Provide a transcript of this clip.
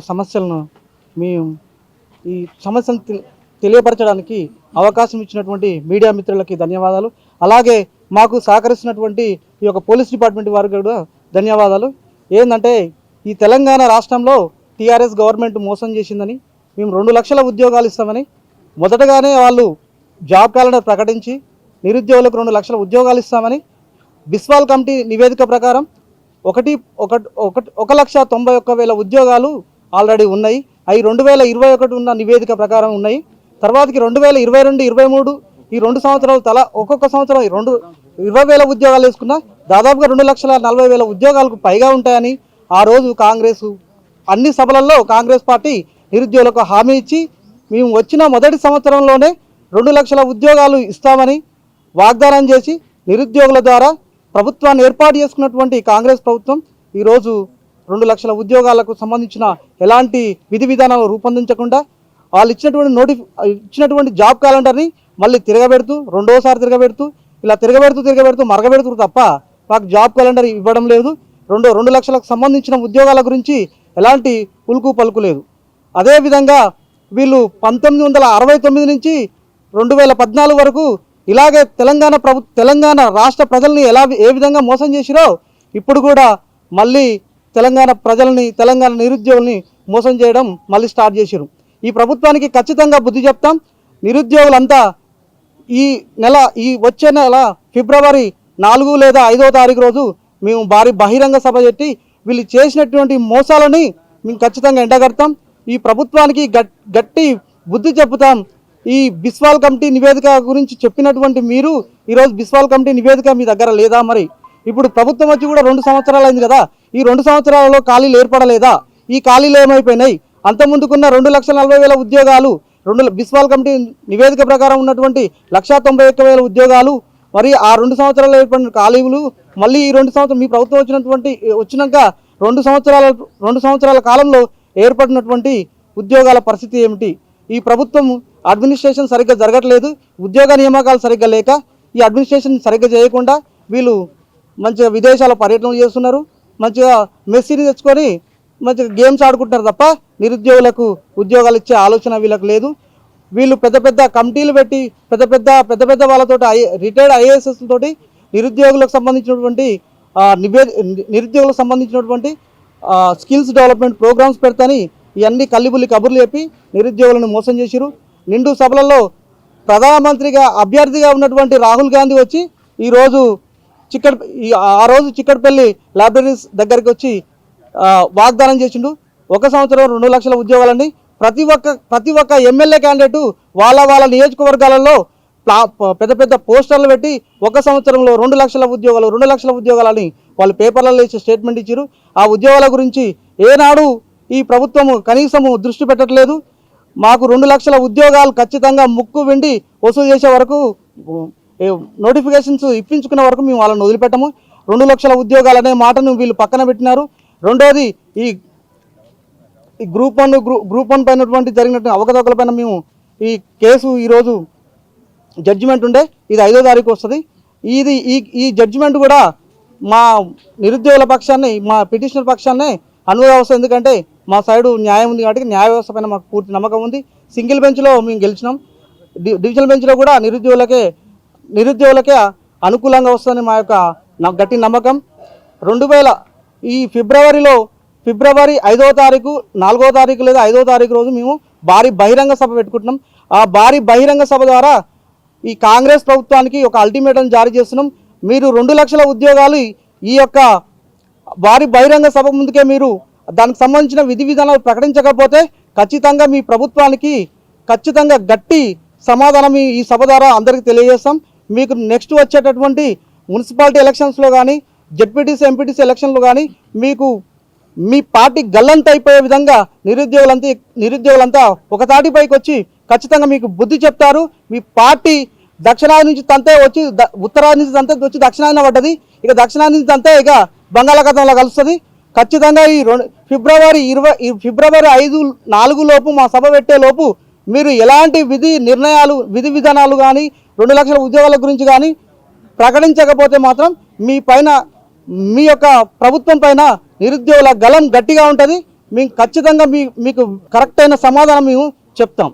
సమస్యలను మేము ఈ సమస్యను తెలియపరచడానికి అవకాశం ఇచ్చినటువంటి మీడియా మిత్రులకి ధన్యవాదాలు. అలాగే మాకు సహకరిస్తున్నటువంటి ఈ యొక్క పోలీస్ డిపార్ట్మెంట్ వారికి కూడా ధన్యవాదాలు. ఏంటంటే ఈ తెలంగాణ రాష్ట్రంలో టీఆర్ఎస్ గవర్నమెంట్ మోసం చేసిందని, మేము 2 లక్షల ఉద్యోగాలు ఇస్తామని మొదటగానే వాళ్ళు జాబ్ క్యాలెండర్ ప్రకటించి నిరుద్యోగులకు 2 లక్షల ఉద్యోగాలు ఇస్తామని బిస్వాల్ కమిటీ నివేదిక ప్రకారం 1,91,000 ఉద్యోగాలు ఆల్రెడీ ఉన్నాయి. అవి 2021 ఉన్న నివేదిక ప్రకారం ఉన్నాయి. తర్వాతకి 2022, 23 ఈ 2 సంవత్సరాలు తల ఒక్కొక్క సంవత్సరం 20,000 ఉద్యోగాలు వేసుకున్నా దాదాపుగా 2,40,000 ఉద్యోగాలకు పైగా ఉంటాయని ఆ రోజు కాంగ్రెస్ అన్ని సభలలో కాంగ్రెస్ పార్టీ నిరుద్యోగులకు హామీ ఇచ్చి మేము వచ్చిన మొదటి సంవత్సరంలోనే 2 లక్షల ఉద్యోగాలు ఇస్తామని వాగ్దానం చేసి నిరుద్యోగుల ద్వారా ప్రభుత్వాన్ని ఏర్పాటు చేసుకున్నటువంటి కాంగ్రెస్ ప్రభుత్వం ఈరోజు 2 లక్షల ఉద్యోగాలకు సంబంధించిన ఎలాంటి విధి విధానాలు రూపొందించకుండా వాళ్ళు ఇచ్చినటువంటి జాబ్ క్యాలెండర్ని మళ్ళీ తిరగబెడుతూ రెండోసారి ఇలా తిరగబెడుతూ మరగబెడుతూ తప్ప మాకు జాబ్ క్యాలెండర్ ఇవ్వడం లేదు. 2 లక్షలకు సంబంధించిన ఉద్యోగాల గురించి ఎలాంటి ఉలుకు పలుకు లేదు. అదేవిధంగా వీళ్ళు 1969 నుంచి 2014 వరకు ఇలాగే తెలంగాణ రాష్ట్ర ప్రజల్ని ఏ విధంగా మోసం చేసిరో ఇప్పుడు కూడా మళ్ళీ తెలంగాణ ప్రజల్ని, తెలంగాణ నిరుద్యోగుల్ని మోసం చేయడం మళ్ళీ స్టార్ట్ చేసిరు. ఈ ప్రభుత్వానికి ఖచ్చితంగా బుద్ధి చెప్తాం. నిరుద్యోగులంతా ఈ వచ్చే నెల ఫిబ్రవరి 4 లేదా 5వ తారీఖు రోజు మేము భారీ బహిరంగ సభ పెట్టి వీళ్ళు చేసినటువంటి మోసాలని మేము ఖచ్చితంగా ఎండగడతాం. ఈ ప్రభుత్వానికి గట్టి బుద్ధి చెప్పుతాం. ఈ బిస్వాల్ కమిటీ నివేదిక గురించి చెప్పినటువంటి మీరు ఈరోజు బిస్వాల్ కమిటీ నివేదిక మీ దగ్గర లేదా? మరి ఇప్పుడు ప్రభుత్వం వచ్చి కూడా 2 సంవత్సరాలు అయింది కదా, ఈ 2 సంవత్సరాలలో ఖాళీలు ఏర్పడలేదా? ఈ ఖాళీలు ఏమైపోయినాయి? అంతకుముందుకున్న 2,40,000 ఉద్యోగాలు బిస్వాల్ కమిటీ నివేదిక ప్రకారం ఉన్నటువంటి 1,91,000 ఉద్యోగాలు, మరి ఆ 2 సంవత్సరాలు ఏర్పడిన ఖాళీలు, మళ్ళీ ఈ 2 సంవత్సరాలు మీ ప్రభుత్వం వచ్చినాక 2 సంవత్సరాల కాలంలో ఏర్పడినటువంటి ఉద్యోగాల పరిస్థితి ఏమిటి? ఈ ప్రభుత్వం అడ్మినిస్ట్రేషన్ సరిగ్గా జరగట్లేదు. ఉద్యోగ నియామకాలు సరిగ్గా లేక ఈ అడ్మినిస్ట్రేషన్ సరిగ్గా చేయకుండా వీళ్ళు మంచిగా విదేశాల పర్యటనలు చేస్తున్నారు, మంచిగా మెస్సీని తెచ్చుకొని మంచిగా గేమ్స్ ఆడుకుంటున్నారు తప్ప నిరుద్యోగులకు ఉద్యోగాలు ఇచ్చే ఆలోచన వీళ్ళకి లేదు. వీళ్ళు పెద్ద కమిటీలు పెట్టి పెద్ద వాళ్ళతో రిటైర్డ్ ఐఏఎస్ తోటి నిరుద్యోగులకు సంబంధించినటువంటి స్కిల్స్ డెవలప్మెంట్ ప్రోగ్రామ్స్ పెడతాని ఇవన్నీ కల్లిబుల్లి కబుర్లు చెప్పి నిరుద్యోగులను మోసం చేసిరు. నిండు సభలలో ప్రధానమంత్రిగా అభ్యర్థిగా ఉన్నటువంటి రాహుల్ గాంధీ వచ్చి ఆ రోజు చిక్కడపల్లి లైబ్రరీస్ దగ్గరికి వచ్చి వాగ్దానం చేసిండు. 1 సంవత్సరం 2 లక్షల ఉద్యోగాలని ప్రతి ఒక్క ఎమ్మెల్యే క్యాండిడేటు వాళ్ళ నియోజకవర్గాలలో పెద్ద పోస్టర్లు పెట్టి 1 సంవత్సరంలో 2 లక్షల ఉద్యోగాలని వాళ్ళు పేపర్లలో ఇచ్చి స్టేట్మెంట్ ఇచ్చారు. ఆ ఉద్యోగాల గురించి ఏనాడు ఈ ప్రభుత్వము కనీసము దృష్టి పెట్టట్లేదు. మాకు 2 లక్షల ఉద్యోగాలు ఖచ్చితంగా ముక్కు వెండి వసూలు చేసే వరకు, నోటిఫికేషన్స్ ఇప్పించుకునే వరకు మేము వాళ్ళని వదిలిపెట్టము. 2 లక్షల ఉద్యోగాలు అనే మాటను వీళ్ళు పక్కన పెట్టినారు. రెండోది ఈ గ్రూప్ 1 పైనటువంటి జరిగినటువంటి అవకతవకలపైన మేము ఈ కేసు ఈరోజు జడ్జిమెంట్ ఉండే, ఇది 5వ తారీఖు వస్తుంది. ఈ జడ్జిమెంట్ కూడా మా నిరుద్యోగుల పక్షాన్ని, మా పిటిషనర్ పక్షాన్ని అనుభవం వస్తుంది. ఎందుకంటే మా సైడు న్యాయం ఉంది కాబట్టి న్యాయ వ్యవస్థ పైన మాకు పూర్తి నమ్మకం ఉంది. సింగిల్ బెంచ్లో మేము గెలిచినాం, డివిజనల్ బెంచ్లో కూడా నిరుద్యోగులకే అనుకూలంగా వస్తుందని మా యొక్క గట్టి నమ్మకం. ఈ ఫిబ్రవరి 5వ తారీఖు, 4వ తారీఖు లేదా 5వ తారీఖు రోజు మేము భారీ బహిరంగ సభ పెట్టుకుంటున్నాం. ఆ భారీ బహిరంగ సభ ద్వారా ఈ కాంగ్రెస్ ప్రభుత్వానికి ఒక అల్టిమేటం జారీ చేస్తున్నాం. మీరు 2 లక్షల ఉద్యోగాలు ఈ యొక్క భారీ బహిరంగ సభ ముందుకే మీరు దానికి సంబంధించిన విధి విధానాలు ప్రకటించకపోతే ఖచ్చితంగా మీ ప్రభుత్వానికి ఖచ్చితంగా గట్టి సమాధానం ఈ సభ ద్వారా అందరికీ తెలియజేస్తాం. మీకు నెక్స్ట్ వచ్చేటటువంటి మున్సిపాలిటీ ఎలక్షన్స్లో కానీ, జెడ్పీటీసీ ఎంపీటీసీ ఎలక్షన్లో కానీ మీకు మీ పార్టీ గల్లంత అయిపోయే విధంగా నిరుద్యోగులంతా ఒక తాటిపైకి వచ్చి ఖచ్చితంగా మీకు బుద్ధి చెప్తారు. మీ పార్టీ దక్షిణాది నుంచి తంతే వచ్చి ఉత్తరాది నుంచి తంతే వచ్చి దక్షిణాదిన పడ్డది, ఇక దక్షిణాది నుంచి తంతే ఇక బంగాళాఖాతంలో కలుస్తుంది. ఖచ్చితంగా ఈ ఫిబ్రవరి 5-4 లోపు మా సభ పెట్టే లోపు మీరు ఎలాంటి విధి విధానాలు కానీ 2 లక్షల ఉద్యోగాల గురించి కానీ ప్రకటించకపోతే మాత్రం మీ యొక్క ప్రభుత్వం పైన నిరుద్యోగుల గలం గట్టిగా ఉంటుంది. మేము ఖచ్చితంగా మీకు కరెక్ట్ అయిన సమాధానం మేము చెప్తాం.